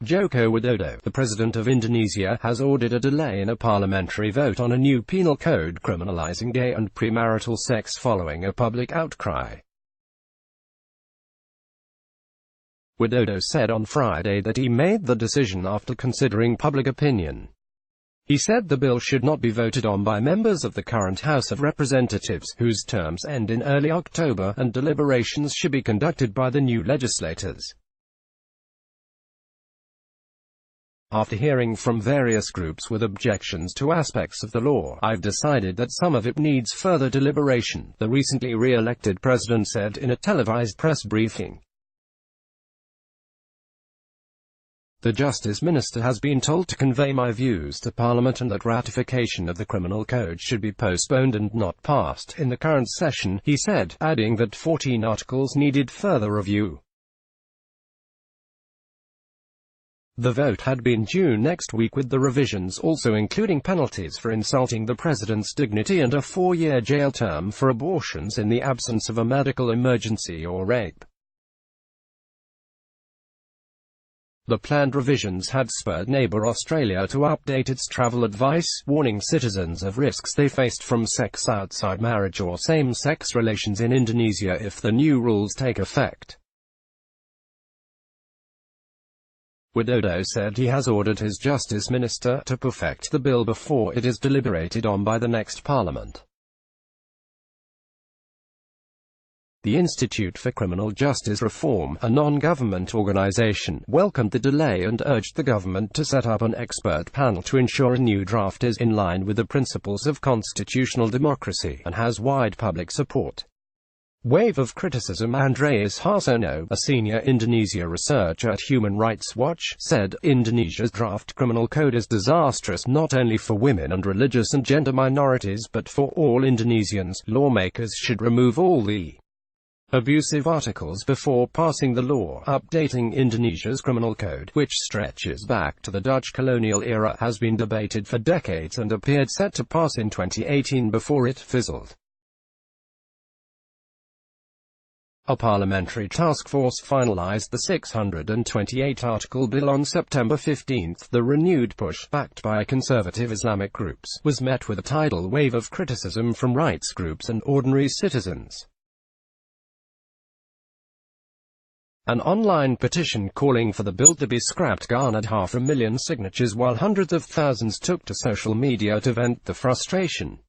Joko Widodo, the president of Indonesia, has ordered a delay in a parliamentary vote on a new penal code criminalizing gay and premarital sex following a public outcry. Widodo said on Friday that he made the decision after considering public opinion. He said the bill should not be voted on by members of the current House of Representatives, whose terms end in early October, and deliberations should be conducted by the new legislators. After hearing from various groups with objections to aspects of the law, I've decided that some of it needs further deliberation, the recently re-elected president said in a televised press briefing. The Justice Minister has been told to convey my views to Parliament and that ratification of the criminal code should be postponed and not passed in the current session, he said, adding that 14 articles needed further review. The vote had been due next week, with the revisions also including penalties for insulting the president's dignity and a 4-year jail term for abortions in the absence of a medical emergency or rape. The planned revisions had spurred neighbour Australia to update its travel advice, warning citizens of risks they faced from sex outside marriage or same-sex relations in Indonesia if the new rules take effect. Widodo said he has ordered his Justice Minister to perfect the bill before it is deliberated on by the next Parliament. The Institute for Criminal Justice Reform, a non-government organization, welcomed the delay and urged the government to set up an expert panel to ensure a new draft is in line with the principles of constitutional democracy, and has wide public support. Wave of criticism. Andreas Harsono, a senior Indonesia researcher at Human Rights Watch, said, Indonesia's draft criminal code is disastrous not only for women and religious and gender minorities but for all Indonesians. Lawmakers should remove all the abusive articles before passing the law. Updating Indonesia's criminal code, which stretches back to the Dutch colonial era, has been debated for decades and appeared set to pass in 2018 before it fizzled. A parliamentary task force finalized the 628-article bill on September 15. The renewed push, backed by conservative Islamic groups, was met with a tidal wave of criticism from rights groups and ordinary citizens. An online petition calling for the bill to be scrapped garnered 500,000 signatures, while hundreds of thousands took to social media to vent the frustration.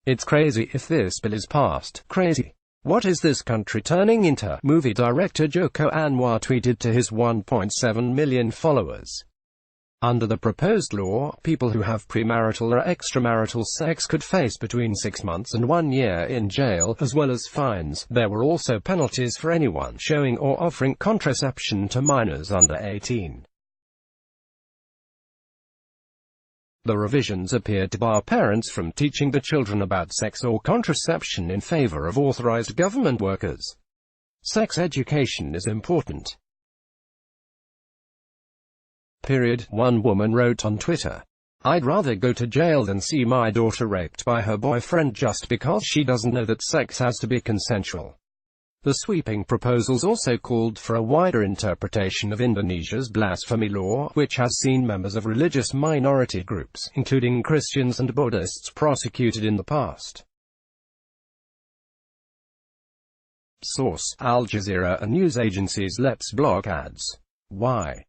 It's crazy if this bill is passed. Crazy. What is this country turning into? Movie director Joko Anwar tweeted to his 1.7 million followers. Under the proposed law, people who have premarital or extramarital sex could face between 6 months and 1 year in jail, as well as fines. There were also penalties for anyone showing or offering contraception to minors under 18. The revisions appeared to bar parents from teaching the children about sex or contraception in favor of authorized government workers. Sex education is important. One woman wrote on Twitter, I'd rather go to jail than see my daughter raped by her boyfriend just because she doesn't know that sex has to be consensual. The sweeping proposals also called for a wider interpretation of Indonesia's blasphemy law, which has seen members of religious minority groups, including Christians and Buddhists, prosecuted in the past. Source: Al Jazeera and news agencies. Let's block ads. Why?